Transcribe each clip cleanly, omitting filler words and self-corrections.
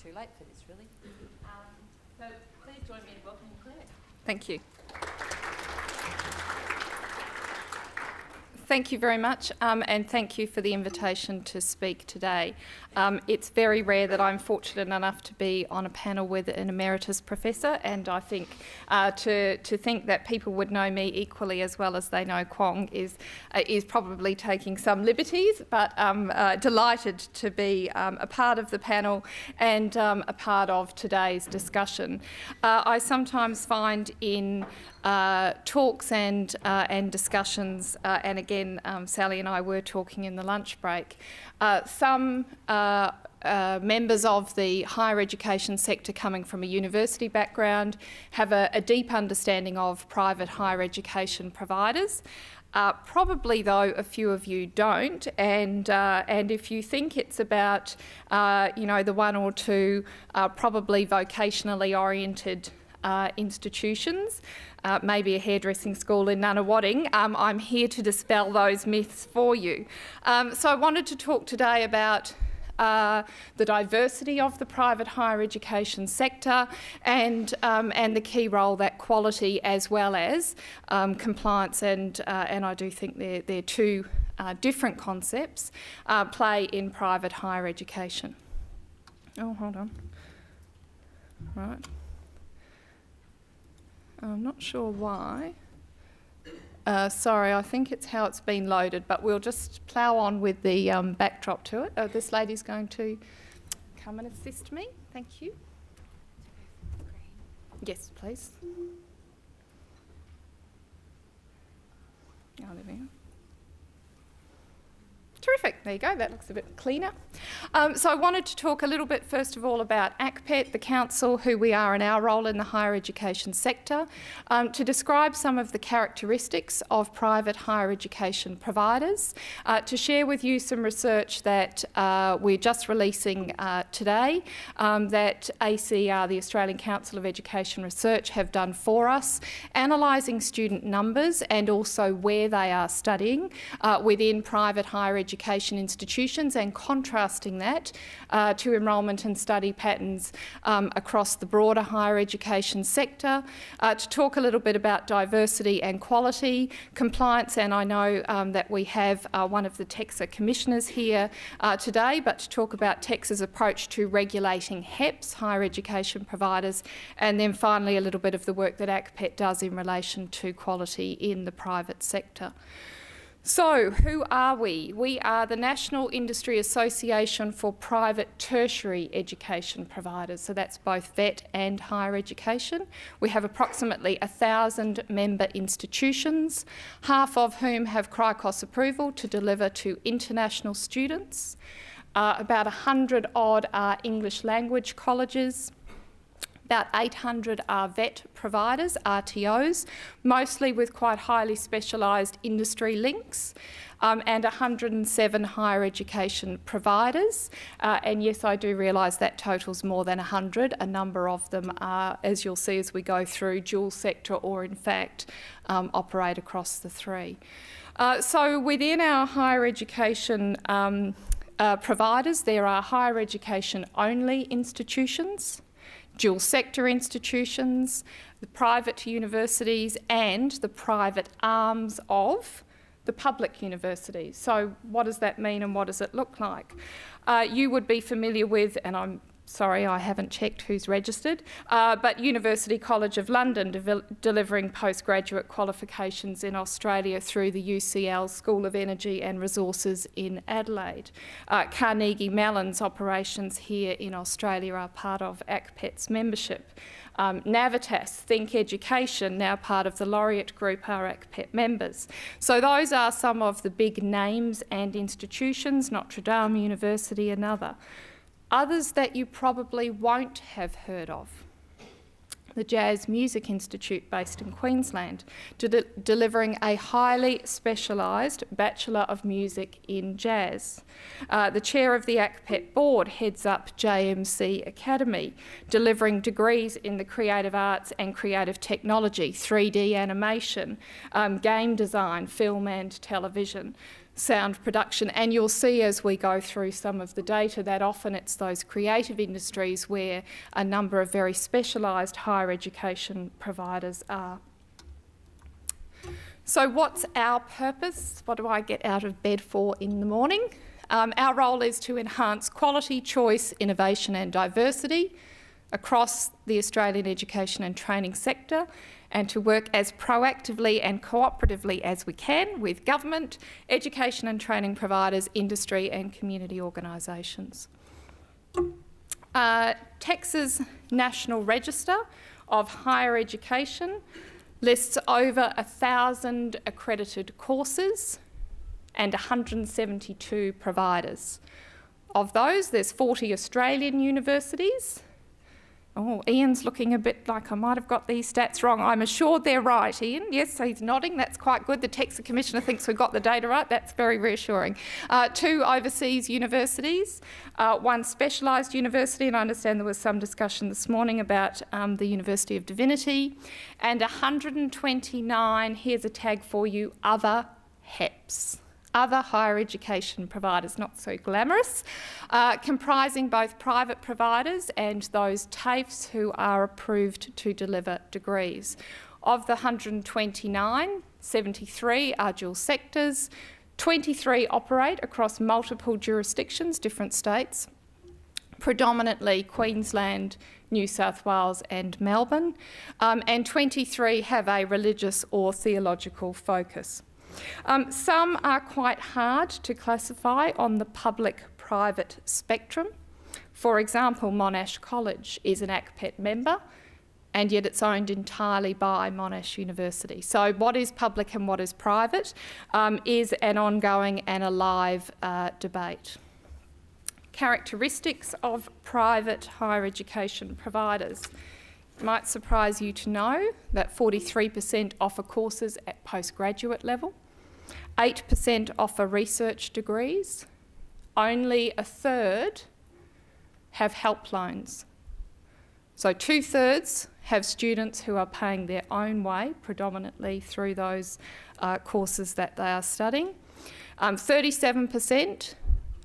too late for this, really. So please join me in welcoming Clare. Thank you. Thank you very much, and thank you for the invitation to speak today. It's very rare that I'm fortunate enough to be on a panel with an emeritus professor, and I think to think that people would know me equally as well as they know Kwong is probably taking some liberties, but I'm delighted to be a part of the panel and a part of today's discussion. I sometimes find in talks and discussions, and again, Sally and I were talking in the lunch break, some members of the higher education sector coming from a university background have a deep understanding of private higher education providers. Probably, though, a few of you don't, and if you think it's about, the one or two probably vocationally oriented institutions, maybe a hairdressing school in Nunawading, I'm here to dispel those myths for you. So I wanted to talk today about the diversity of the private higher education sector and the key role that quality as well as compliance and I do think they're two different concepts play in private higher education. Oh, hold on. Right. I'm not sure why. Sorry, I think it's how it's been loaded, but we'll just plough on with the backdrop to it. This lady's going to come and assist me. Thank you. Yes, please. Oh, there we go. Terrific, there you go, that looks a bit cleaner. So I wanted to talk a little bit first of all about ACPET, the council, who we are and our role in the higher education sector, to describe some of the characteristics of private higher education providers, to share with you some research that we're just releasing today, that ACR, the Australian Council of Education Research, have done for us, analysing student numbers and also where they are studying within private higher education institutions and contrasting that to enrolment and study patterns across the broader higher education sector, to talk a little bit about diversity and quality, compliance, and I know that we have one of the TEXA commissioners here today, but to talk about TEXA's approach to regulating HEPs, higher education providers, and then finally a little bit of the work that ACPET does in relation to quality in the private sector. So, who are we? We are the National Industry Association for Private Tertiary Education Providers, so that's both VET and higher education. We have approximately 1,000 member institutions, half of whom have CRICOS approval to deliver to international students. About 100 odd are English language colleges. About 800 are VET providers, RTOs, mostly with quite highly specialised industry links, and 107 higher education providers. And yes, I do realise that totals more than 100. A number of them are, as you'll see as we go through, dual sector or in fact operate across the three. So within our higher education providers, there are higher education only institutions, dual sector institutions, the private universities and the private arms of the public universities. So what does that mean and what does it look like? You would be familiar with, and I'm sorry I haven't checked who's registered, but University College of London delivering postgraduate qualifications in Australia through the UCL School of Energy and Resources in Adelaide. Carnegie Mellon's operations here in Australia are part of ACPET's membership. Navitas, Think Education, now part of the Laureate Group, are ACPET members. So those are some of the big names and institutions, Notre Dame University another. Others that you probably won't have heard of. The Jazz Music Institute based in Queensland, delivering a highly specialised Bachelor of Music in Jazz. The chair of the ACPET board heads up JMC Academy, delivering degrees in the creative arts and creative technology, 3D animation, game design, film and television. sound production. And you'll see as we go through some of the data that often it's those creative industries where a number of very specialised higher education providers are. So what's our purpose? What do I get out of bed for in the morning? Our role is to enhance quality, choice, innovation and diversity across the Australian education and training sector, and to work as proactively and cooperatively as we can with government, education and training providers, industry and community organisations. Texas National Register of Higher Education lists over 1,000 accredited courses and 172 providers. Of those, there's 40 Australian universities. Oh, Ian's looking a bit like I might have got these stats wrong. I'm assured they're right, Ian. Yes, he's nodding. That's quite good. The Texas Commissioner thinks we've got the data right. That's very reassuring. 2 overseas universities, 1 specialised university, and I understand there was some discussion this morning about the University of Divinity, and 129, here's a tag for you, other HEPs. Other higher education providers, not so glamorous, comprising both private providers and those TAFEs who are approved to deliver degrees. Of the 129, 73 are dual sectors, 23 operate across multiple jurisdictions, different states, predominantly Queensland, New South Wales and Melbourne, and 23 have a religious or theological focus. Some are quite hard to classify on the public-private spectrum. For example, Monash College is an ACPET member, and yet it's owned entirely by Monash University. So what is public and what is private is an ongoing and a live debate. Characteristics of private higher education providers. It might surprise you to know that 43% offer courses at postgraduate level. 8% offer research degrees. Only 1/3 have help loans. So 2/3 have students who are paying their own way, predominantly through those courses that they are studying. 37%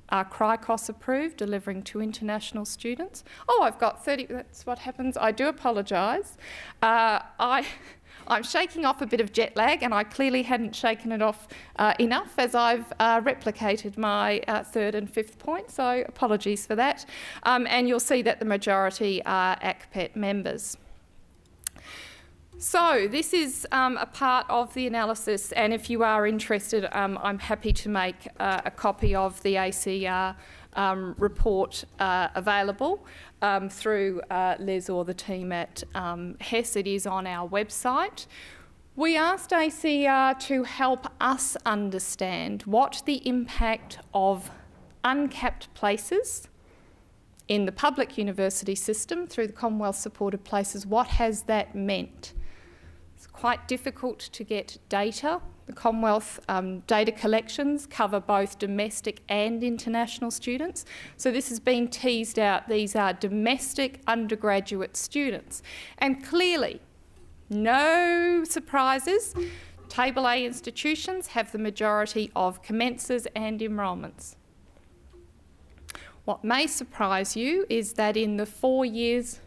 are CRICOS approved, delivering to international students. Oh, I've got 30, that's what happens. I do apologise. I'm shaking off a bit of jet lag, and I clearly hadn't shaken it off enough as I've replicated my 3rd and 5th point, so apologies for that. And you'll see that the majority are ACPET members. So this is a part of the analysis, and if you are interested, I'm happy to make a copy of the ACR report available through Les or the team at HES. It is on our website. We asked ACR to help us understand what the impact of uncapped places in the public university system through the Commonwealth supported places, what has that meant? It's quite difficult to get data. The Commonwealth data collections cover both domestic and international students. So this has been teased out. These are domestic undergraduate students. And clearly, no surprises, Table A institutions have the majority of commences and enrolments. What may surprise you is that in the 4 years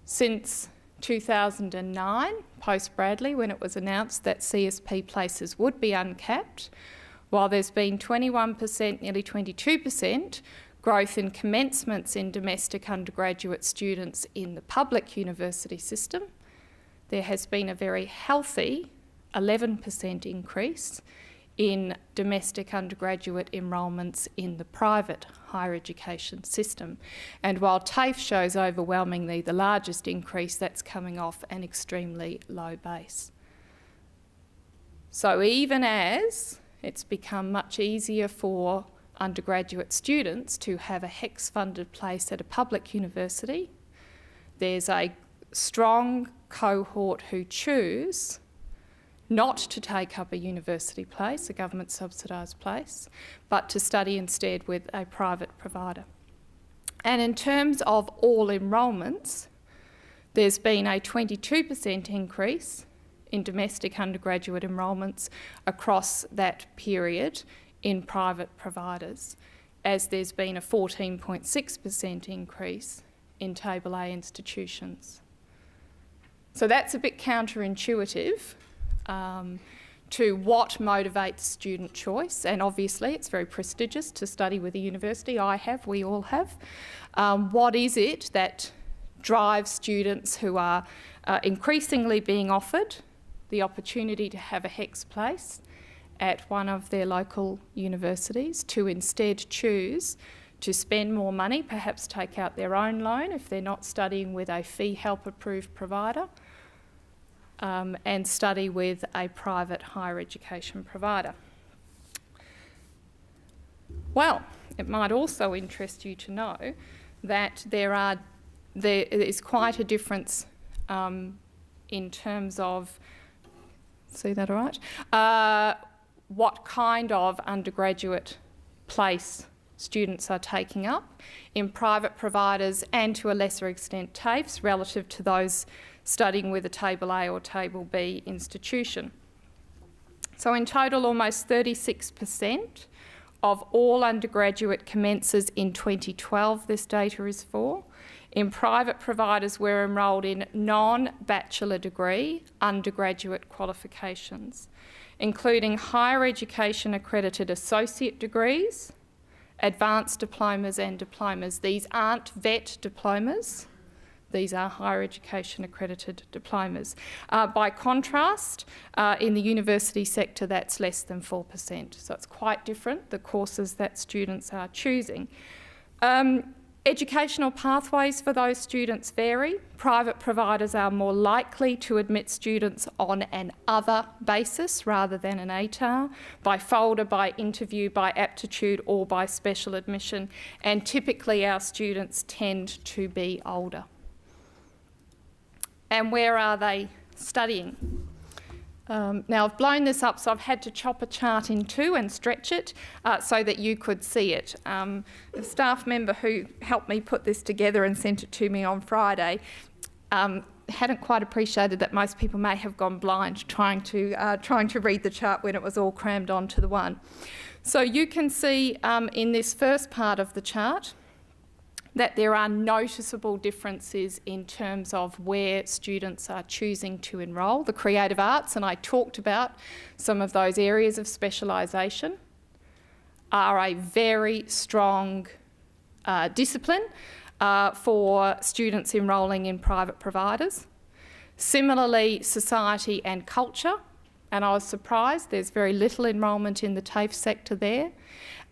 since 2009, post-Bradley, when it was announced that CSP places would be uncapped, while there's been 21%, nearly 22% growth in commencements in domestic undergraduate students in the public university system, there has been a very healthy 11% increase in domestic undergraduate enrolments in the private higher education system. And while TAFE shows overwhelmingly the largest increase, that's coming off an extremely low base. So even as it's become much easier for undergraduate students to have a HECS-funded place at a public university, there's a strong cohort who choose not to take up a university place, a government subsidised place, but to study instead with a private provider. And in terms of all enrolments, there's been a 22% increase in domestic undergraduate enrolments across that period in private providers, as there's been a 14.6% increase in Table A institutions. So that's a bit counterintuitive to what motivates student choice, and obviously it's very prestigious to study with a university. I have, we all have. What is it that drives students who are increasingly being offered the opportunity to have a HECS place at one of their local universities to instead choose to spend more money, perhaps take out their own loan if they're not studying with a fee help approved provider, and study with a private higher education provider. Well, it might also interest you to know that there is quite a difference in terms of, see that all right? What kind of undergraduate place students are taking up in private providers and to a lesser extent TAFEs relative to those studying with a Table A or Table B institution. So in total, almost 36% of all undergraduate commences in 2012, this data is for, in private providers were enrolled in non-bachelor degree undergraduate qualifications, including higher education accredited associate degrees, advanced diplomas and diplomas. These aren't VET diplomas. These are higher education accredited diplomas. By contrast, in the university sector, that's less than 4%. So it's quite different, the courses that students are choosing. Educational pathways for those students vary. Private providers are more likely to admit students on an other basis rather than an ATAR, by folder, by interview, by aptitude or by special admission, and typically our students tend to be older. And where are they studying? Now I've blown this up, so I've had to chop a chart in two and stretch it so that you could see it. The staff member who helped me put this together and sent it to me on Friday hadn't quite appreciated that most people may have gone blind trying to read the chart when it was all crammed onto the one. So you can see in this first part of the chart that there are noticeable differences in terms of where students are choosing to enrol. The creative arts, and I talked about some of those areas of specialisation, are a very strong discipline for students enrolling in private providers. Similarly, society and culture, and I was surprised there's very little enrolment in the TAFE sector there.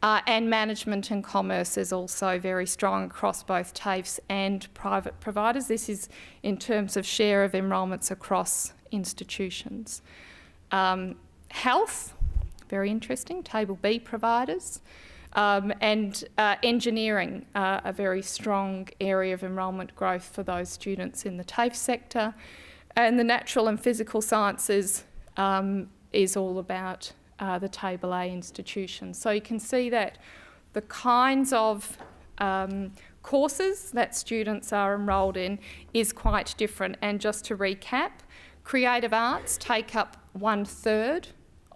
And management and commerce is also very strong across both TAFEs and private providers. This is in terms of share of enrolments across institutions. Health, very interesting, Table B providers. And engineering, a very strong area of enrolment growth for those students in the TAFE sector. And the natural and physical sciences is all about the Table A institutions. So you can see that the kinds of courses that students are enrolled in is quite different. And just to recap, creative arts take up 1/3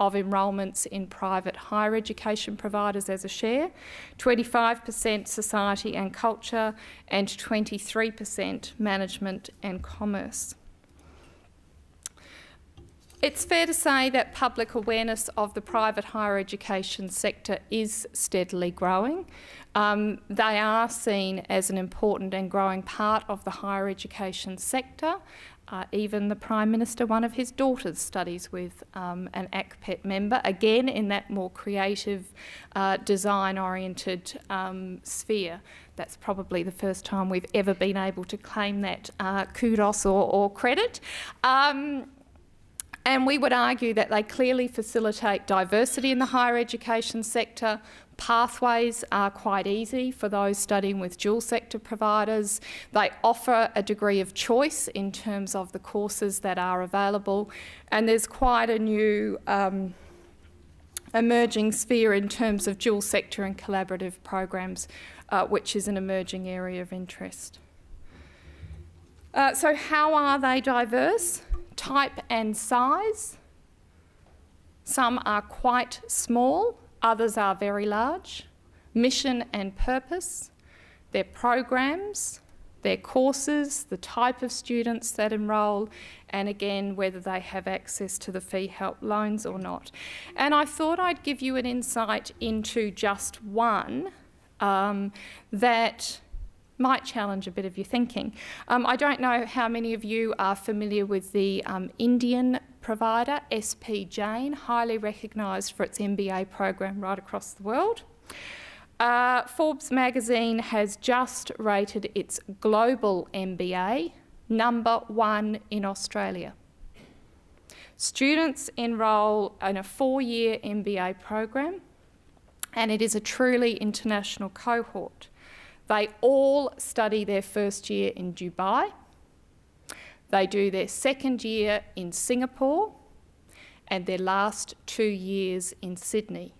of enrolments in private higher education providers as a share, 25% society and culture, and 23% management and commerce. It's fair to say that public awareness of the private higher education sector is steadily growing. They are seen as an important and growing part of the higher education sector. Even the Prime Minister, one of his daughters, studies with an ACPET member, again in that more creative, design-oriented sphere. That's probably the first time we've ever been able to claim that kudos or credit. And we would argue that they clearly facilitate diversity in the higher education sector. Pathways are quite easy for those studying with dual sector providers. They offer a degree of choice in terms of the courses that are available. And there's quite a new emerging sphere in terms of dual sector and collaborative programs, which is an emerging area of interest. So how are they diverse? Type and size. Some are quite small, Others are very large. Mission and purpose, their programs, their courses, the type of students that enrol, and again, whether they have access to the fee help loans or not. And I thought I'd give you an insight into just one that might challenge a bit of your thinking. I don't know how many of you are familiar with the Indian provider, Jain, highly recognised for its MBA program right across the world. Forbes magazine has just rated its global MBA #1 in Australia. Students enrol in a 4-year MBA program, and it is a truly international cohort. They all study their first year in Dubai. They do their second year in Singapore and their last 2 years in Sydney.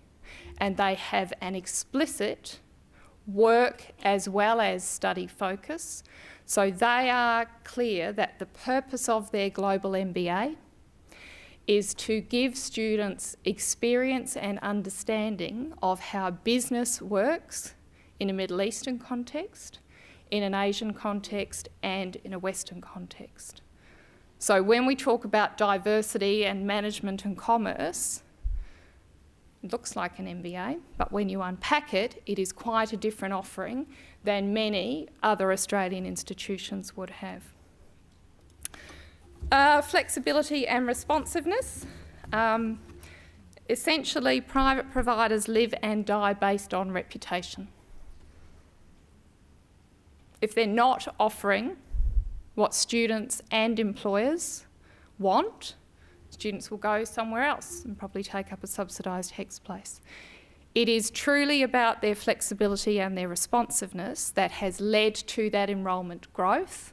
And they have an explicit work as well as study focus. So they are clear that the purpose of their global MBA is to give students experience and understanding of how business works in a Middle Eastern context, in an Asian context, and in a Western context. So when we talk about diversity and management and commerce, it looks like an MBA, but when you unpack it, it is quite a different offering than many other Australian institutions would have. Flexibility and responsiveness. Essentially, private providers live and die based on reputation. If they're not offering what students and employers want, students will go somewhere else and probably take up a subsidised HECS place. It is truly about their flexibility and their responsiveness that has led to that enrolment growth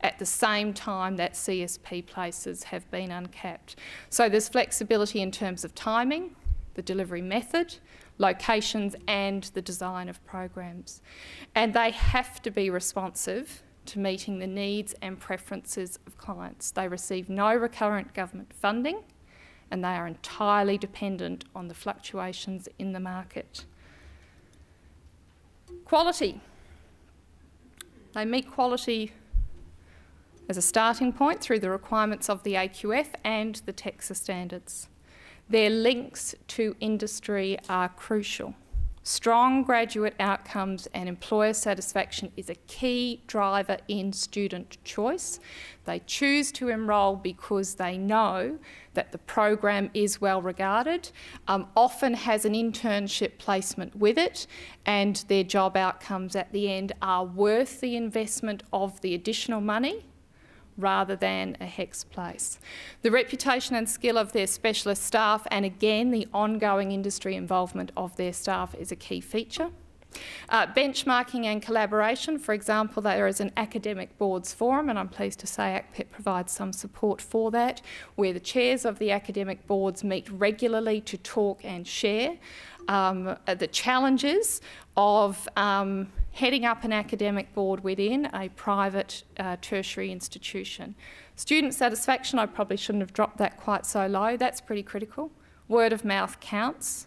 at the same time that CSP places have been uncapped. So there's flexibility in terms of timing, the delivery method, locations and the design of programs. And they have to be responsive to meeting the needs and preferences of clients. They receive no recurrent government funding and they are entirely dependent on the fluctuations in the market. Quality. They meet quality as a starting point through the requirements of the AQF and the TEXA standards. Their links to industry are crucial. Strong graduate outcomes and employer satisfaction is a key driver in student choice. They choose to enrol because they know that the program is well regarded, often has an internship placement with it, and their job outcomes at the end are worth the investment of the additional money rather than a HECS place. The reputation and skill of their specialist staff, and again the ongoing industry involvement of their staff, is a key feature. Benchmarking and collaboration. For example, there is an academic boards forum, and I'm pleased to say ACPET provides some support for that, where the chairs of the academic boards meet regularly to talk and share the challenges of heading up an academic board within a private tertiary institution. Student satisfaction, I probably shouldn't have dropped that quite so low. That's pretty critical. Word of mouth counts.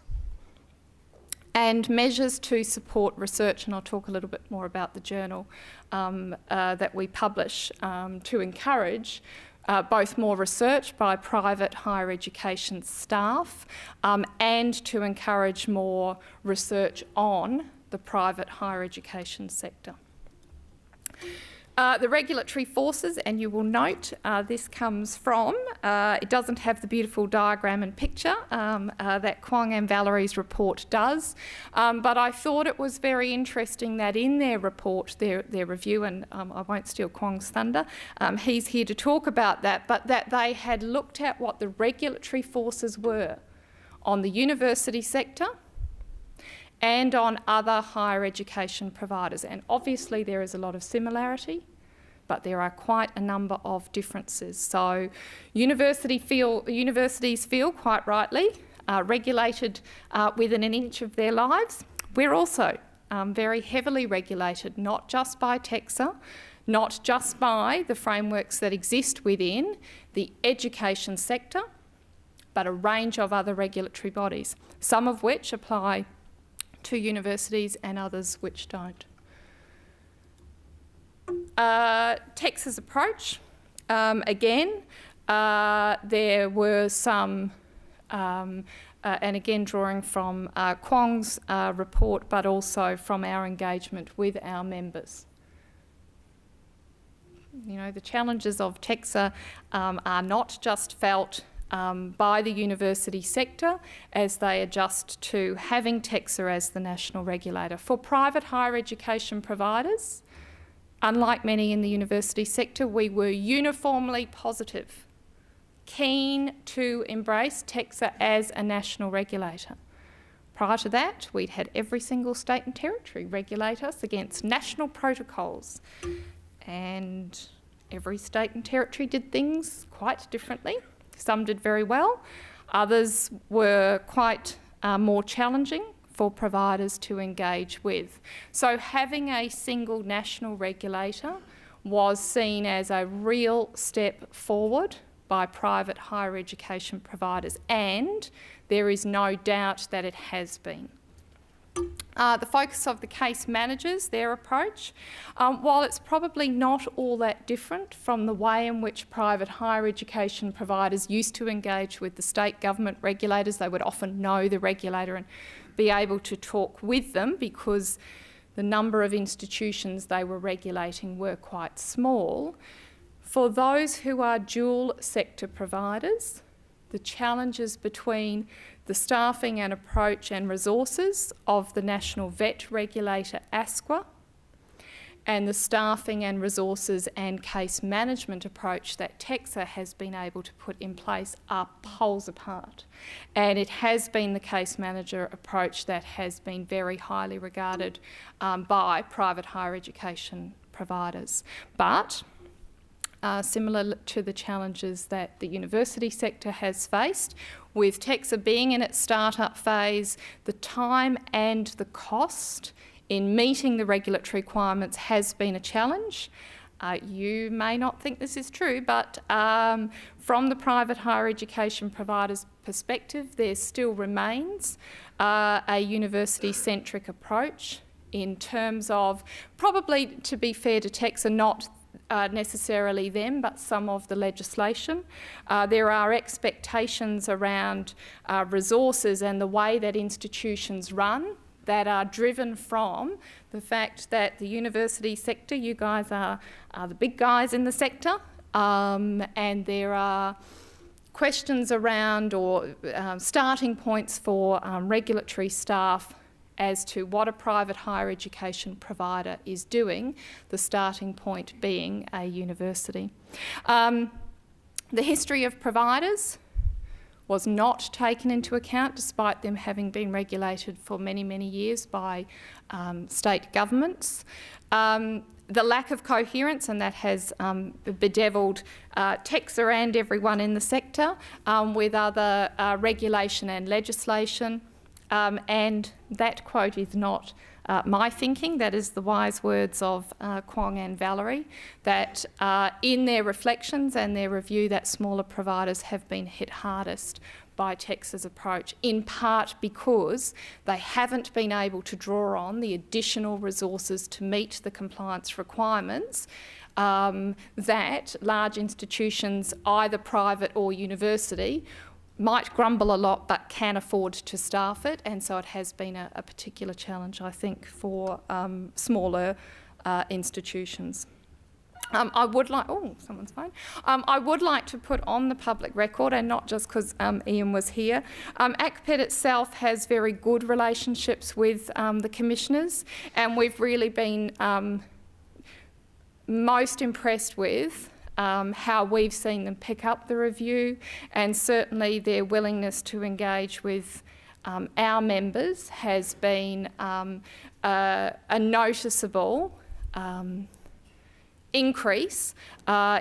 And measures to support research, and I'll talk a little bit more about the journal that we publish to encourage both more research by private higher education staff and to encourage more research on the private higher education sector. The regulatory forces, and you will note this comes from, it doesn't have the beautiful diagram and picture that Kwong and Valerie's report does, but I thought it was very interesting that in their report, their review, and I won't steal Kwong's thunder, he's here to talk about that, but that they had looked at what the regulatory forces were on the university sector and on other higher education providers. And obviously there is a lot of similarity, but there are quite a number of differences. So universities feel quite rightly regulated within an inch of their lives. We're also very heavily regulated, not just by TEXA, not just by the frameworks that exist within the education sector, but a range of other regulatory bodies, some of which apply to universities and others which don't. Tex's approach, again, there were some, and again drawing from Kwong's report, but also from our engagement with our members. You know, the challenges of TEXA are not just felt by the university sector as they adjust to having TEXA as the national regulator. For private higher education providers, unlike many in the university sector, we were uniformly positive, keen to embrace TEXA as a national regulator. Prior to that, we'd had every single state and territory regulate us against national protocols, and every state and territory did things quite differently. Some did very well, others were quite more challenging for providers to engage with. So having a single national regulator was seen as a real step forward by private higher education providers, and there is no doubt that it has been. The focus of the case managers, their approach, while it's probably not all that different from the way in which private higher education providers used to engage with the state government regulators, they would often know the regulator and be able to talk with them because the number of institutions they were regulating were quite small. For those who are dual sector providers, the challenges between the staffing and approach and resources of the national vet regulator ASQA and the staffing and resources and case management approach that TEXA has been able to put in place are poles apart. And it has been the case manager approach that has been very highly regarded by private higher education providers. But similar to the challenges that the university sector has faced, with TEXA being in its start-up phase, the time and the cost in meeting the regulatory requirements has been a challenge. You may not think this is true, but from the private higher education provider's perspective, there still remains a university-centric approach in terms of, probably to be fair to TEXA, not necessarily them, but some of the legislation. There are expectations around resources and the way that institutions run that are driven from the fact that the university sector, you guys are the big guys in the sector, and there are questions around or starting points for regulatory staff as to what a private higher education provider is doing, the starting point being a university. The history of providers was not taken into account despite them having been regulated for many, many years by state governments. The lack of coherence, and that has bedevilled TEXA and everyone in the sector with other regulation and legislation. And that quote is not my thinking, that is the wise words of Kwong and Valerie, that in their reflections and their review that smaller providers have been hit hardest by TEXA's approach, in part because they haven't been able to draw on the additional resources to meet the compliance requirements that large institutions, either private or university, might grumble a lot but can afford to staff it, and so it has been a particular challenge, I think, for smaller institutions. I would like, oh, someone's phone. I would like to put on the public record, and not just because Ian was here, ACPET itself has very good relationships with the commissioners, and we've really been most impressed with how we've seen them pick up the review, and certainly their willingness to engage with our members has been a noticeable increase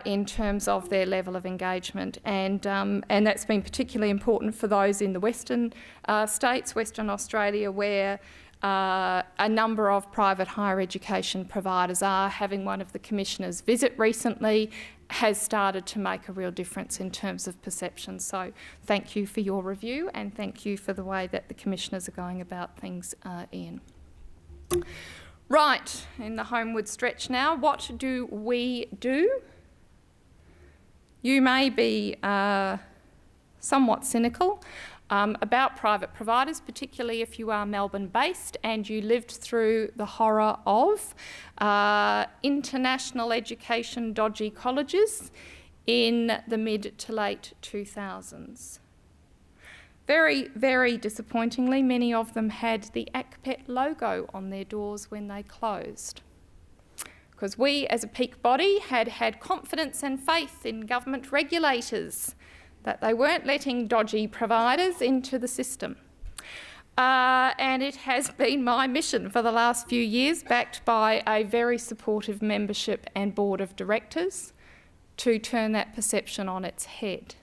in terms of their level of engagement, and that's been particularly important for those in the Western states, Western Australia, where a number of private higher education providers are. Having one of the commissioners visit recently has started to make a real difference in terms of perception. So thank you for your review, and thank you for the way that the commissioners are going about things, Ian. Right, in the homeward stretch now, what do we do? You may be somewhat cynical about private providers, particularly if you are Melbourne-based and you lived through the horror of international education dodgy colleges in the mid to late 2000s. Very, very disappointingly, many of them had the ACPET logo on their doors when they closed. Because we, as a peak body, had confidence and faith in government regulators that they weren't letting dodgy providers into the system. And it has been my mission for the last few years, backed by a very supportive membership and board of directors, to turn that perception on its head.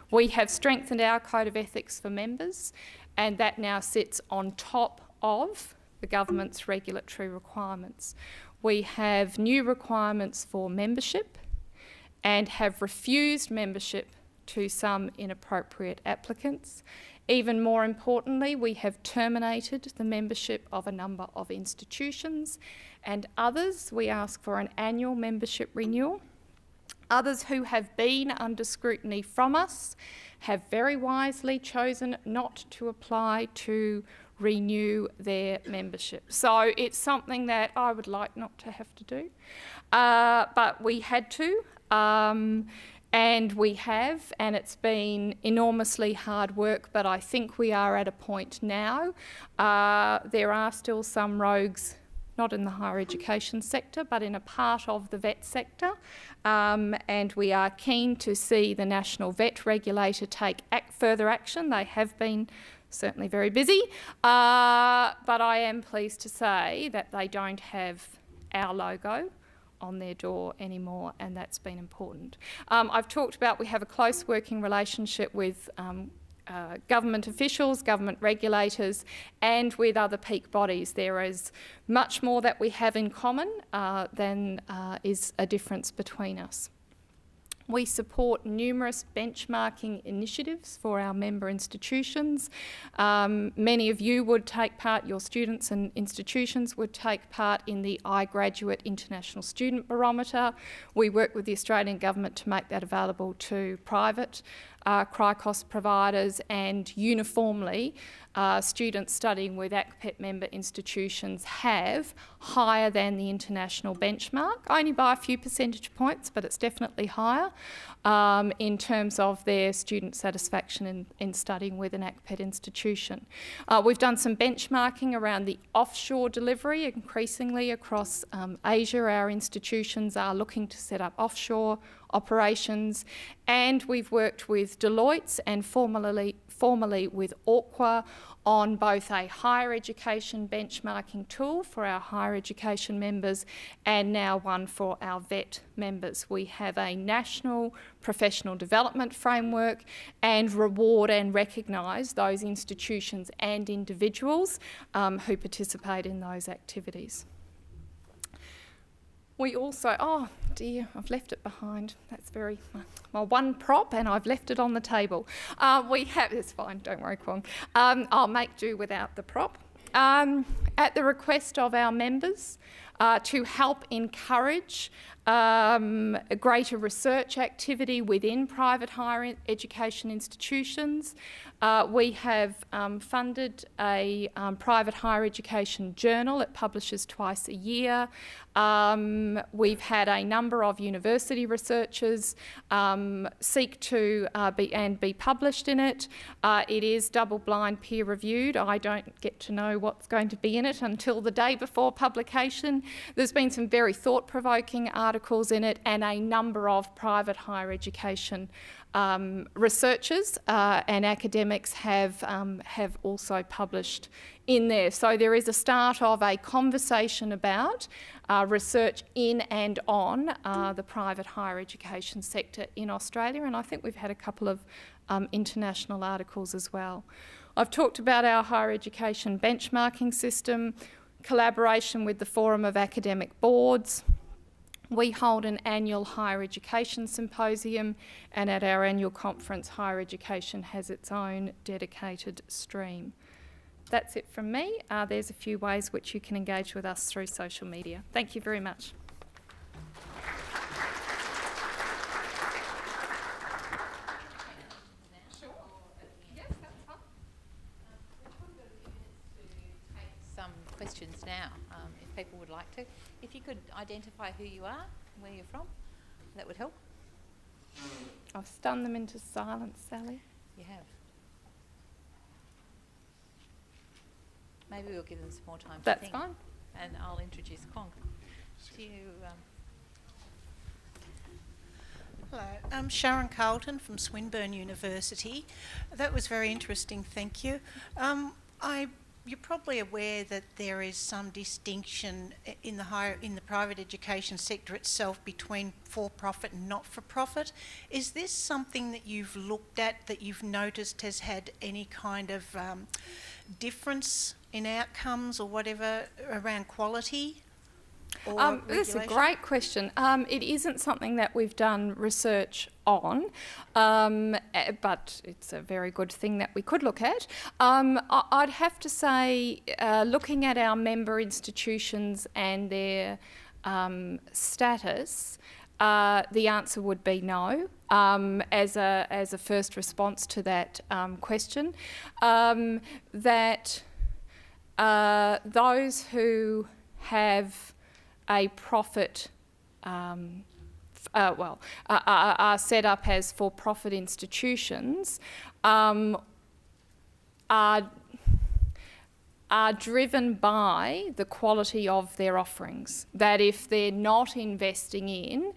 We have strengthened our code of ethics for members, and that now sits on top of the government's regulatory requirements. We have new requirements for membership and have refused membership to some inappropriate applicants. Even more importantly, we have terminated the membership of a number of institutions, and others we ask for an annual membership renewal. Others who have been under scrutiny from us have very wisely chosen not to apply to renew their membership. So it's something that I would like not to have to do, but we had to, and we have, and it's been enormously hard work, but I think we are at a point now. There are still some rogues, not in the higher education sector, but in a part of the vet sector. And we are keen to see the National Vet Regulator take further action. They have been certainly very busy, but I am pleased to say that they don't have our logo on their door anymore, and that's been important. I've talked about we have a close working relationship with government officials, government regulators, and with other peak bodies. There is much more that we have in common than is a difference between us. We support numerous benchmarking initiatives for our member institutions. Many of you would take part, your students and institutions would take part in the iGraduate International Student Barometer. We work with the Australian Government to make that available to private CRICOS providers, and uniformly students studying with ACPET member institutions have higher than the international benchmark, only by a few percentage points, but it's definitely higher in terms of their student satisfaction in studying with an ACPET institution. We've done some benchmarking around the offshore delivery. Increasingly across Asia, our institutions are looking to set up offshore operations, and we've worked with Deloitte and formerly with Auqua on both a higher education benchmarking tool for our higher education members and now one for our vet members. We have a national professional development framework and reward and recognise those institutions and individuals who participate in those activities. We also, oh dear, I've left it behind. That's very, well, one prop and I've left it on the table. We have, it's fine, don't worry, Kwong. I'll make do without the prop. At the request of our members, to help encourage greater research activity within private higher education institutions, we have funded a private higher education journal. It publishes twice a year. We've had a number of university researchers seek to be published in it. It is double-blind peer-reviewed. I don't get to know what's going to be in it until the day before publication. There's been some very thought-provoking articles in it, and a number of private higher education researchers and academics have also published in there. So there is a start of a conversation about research in and on the private higher education sector in Australia, and I think we've had a couple of international articles as well. I've talked about our higher education benchmarking system, collaboration with the Forum of Academic Boards. We hold an annual higher education symposium, and at our annual conference, higher education has its own dedicated stream. That's it from me. There's a few ways which you can engage with us through social media. Thank you very much. Some questions now, if people would like to. If you could identify who you are, where you're from, that would help. I've stunned them into silence, Sally. You have. Maybe we'll give them some more time to That's think. fine. And I'll introduce Kong. Do you... Hello, I'm Sharon Carlton from Swinburne University. That was very interesting, thank you. You're probably aware that there is some distinction in the private education sector itself between for-profit and not-for-profit. Is this something that you've looked at, that you've noticed has had any kind of difference in outcomes or whatever around quality? This is a great question. It isn't something that we've done research on, but it's a very good thing that we could look at. I'd have to say, looking at our member institutions and their status, the answer would be no, as a first response to that question. That those who have a profit, are set up as for-profit institutions, are driven by the quality of their offerings. That if they're not investing in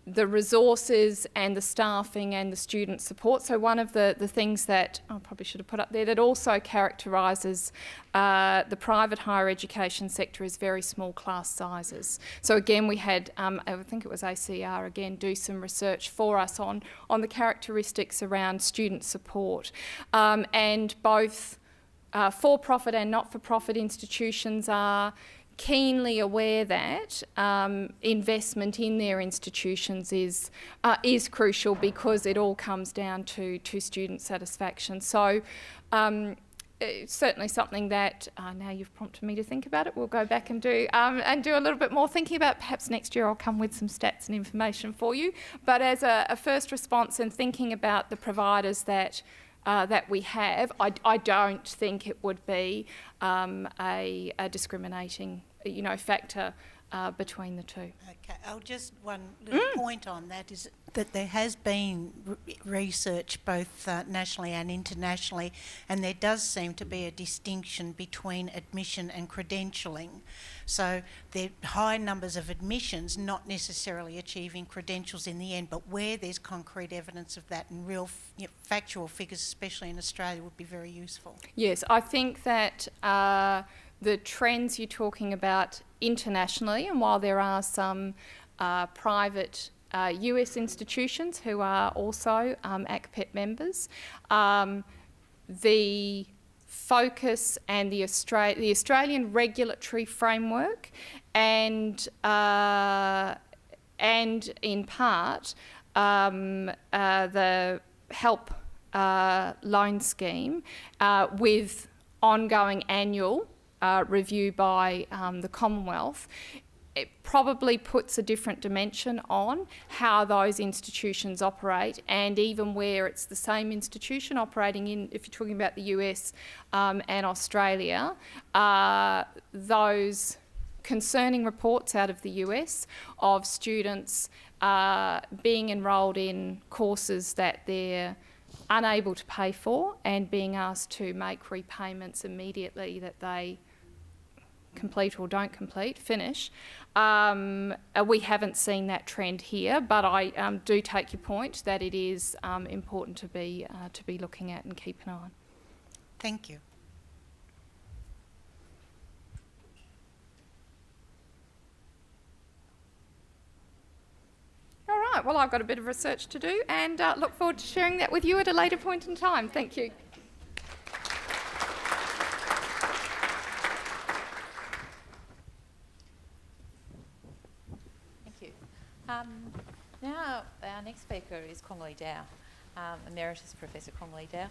the resources and the staffing and the student support. So one of the things that I probably should have put up there that also characterises the private higher education sector is very small class sizes. So again, we had, I think it was ACR again, do some research for us on the characteristics around student support. And both for-profit and not-for-profit institutions are keenly aware that investment in their institutions is crucial, because it all comes down to student satisfaction. So it's certainly something that now you've prompted me to think about it. We'll go back and do a little bit more thinking about. Perhaps next year I'll come with some stats and information for you. But as a first response and thinking about the providers that we have, I don't think it would be a discriminating factor between the two. Okay, one little point on that is that there has been research both nationally and internationally, and there does seem to be a distinction between admission and credentialing. So there are high numbers of admissions not necessarily achieving credentials in the end, but where there's concrete evidence of that and real factual figures, especially in Australia, would be very useful. Yes, I think that the trends you're talking about internationally, and while there are some private US institutions who are also ACPET members, the focus and the Australian regulatory framework and in part the help loan scheme with ongoing annual review by the Commonwealth, it probably puts a different dimension on how those institutions operate, and even where it's the same institution operating in, if you're talking about the US and Australia, those concerning reports out of the US of students being enrolled in courses that they're unable to pay for and being asked to make repayments immediately that they complete or don't complete, finish. We haven't seen that trend here, but I do take your point that it is important to be looking at and keep an eye on. Thank you. All right, well, I've got a bit of research to do and look forward to sharing that with you at a later point in time. Thank you. Our next speaker is Kong Lee Dow, Emeritus Professor Kong Lee Dow.